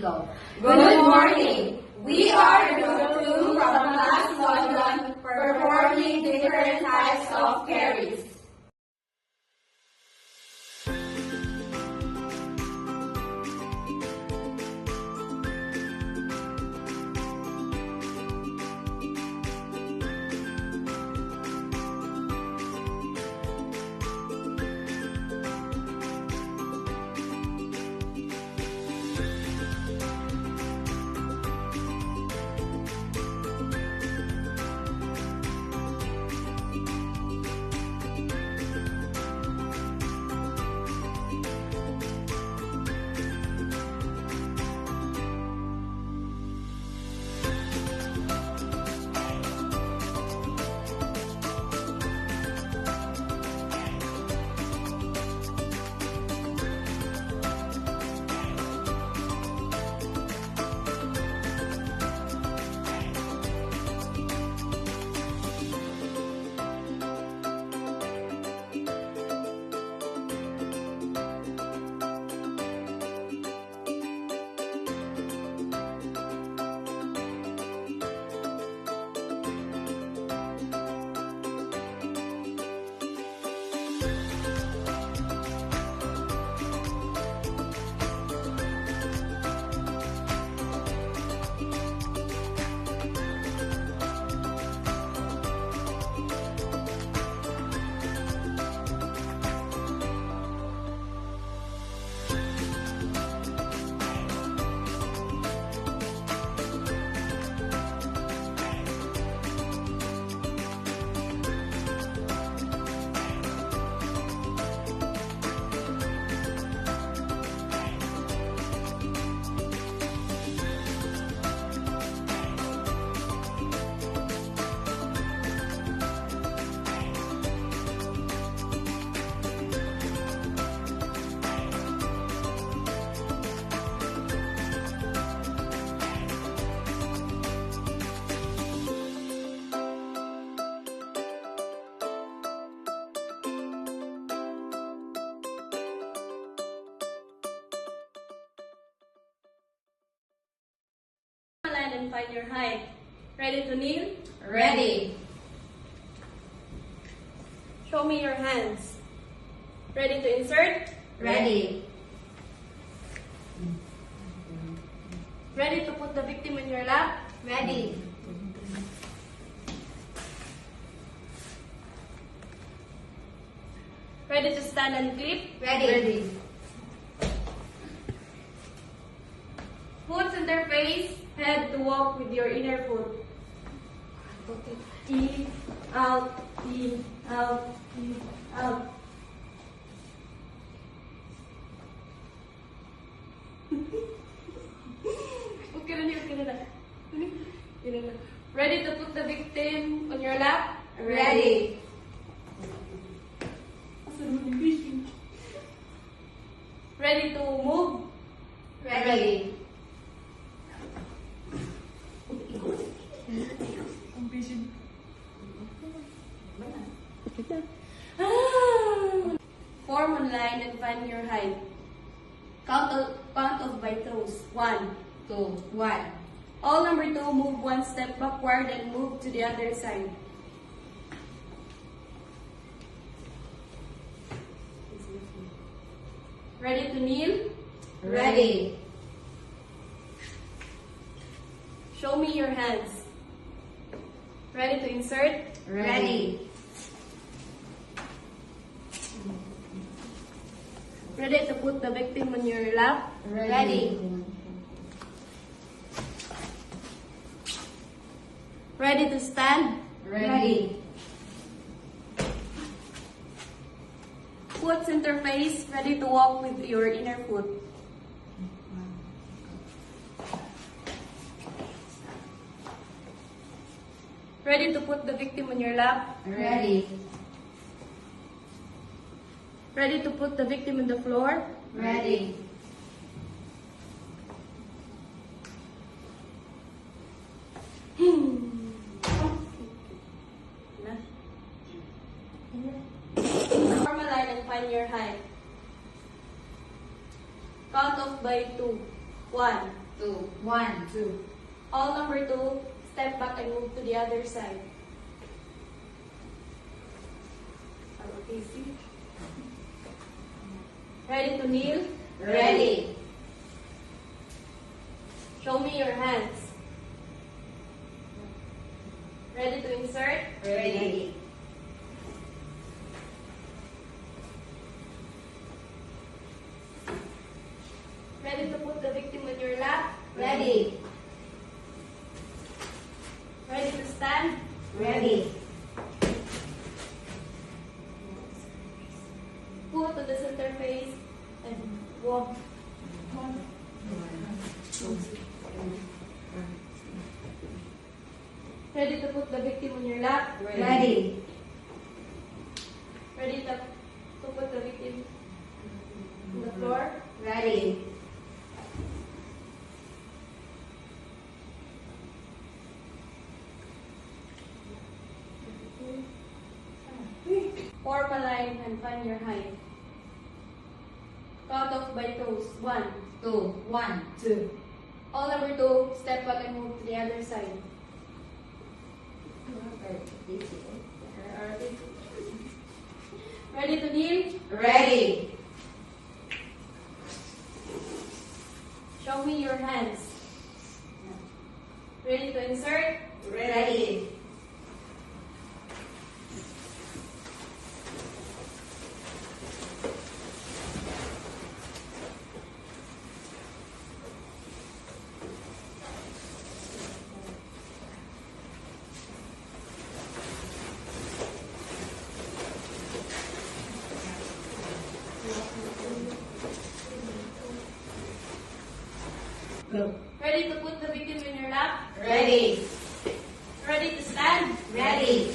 Amigo. Good morning. We are Group 2 from Class London performing different types of carries. Line and find your height. Ready to kneel? Ready. Show me your hands. Ready to insert? Ready. Ready to put the victim in your lap? Ready. Ready to stand and clip? Ready. Foot interface, head to walk with your inner foot. In, out, in, out, in, out. Okay na niyo, okay na. Okay na. Ready to put the victim on your lap? Ready. Ready to move? Ready. Form on line and find your height. Count off by throws. 1, 2, 1. all number 2, move one step backward and move to the other side. Ready to kneel? Ready. Show me your hands. Ready to insert? Ready. Ready to put the victim on your lap? Ready. Ready to stand? Ready. Foot interface, ready to walk with your inner foot. Ready to put the victim on your lap? Ready. Ready to put the victim on the floor? Ready. Form a line and find your height. Count off by 2. 1, 2, 1, 2. All number 2, step back and move to the other side. Okay, see? Ready to kneel? Ready. Show me your hands. Ready to insert? Ready. Ready to put the victim on your lap? Ready. Ready to stand? Ready. Put to the center face and walk. Ready to put the victim on your lap? Ready. Ready to put the victim on the floor? Ready. Form a line and find your height. Count off by toes. 1. 2, 1, 2. All number 2, step back and move to the other side. Ready to kneel? Ready. Show me your hands. Ready to insert? Ready. Go. Ready to put the victim in your lap? Ready. Ready to stand? Ready.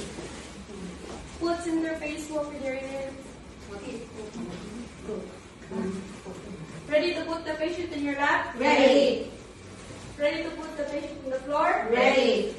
Put in their face, walk with your hands. Ready to put the patient in your lap? Ready. Ready to put the patient on the floor? Ready.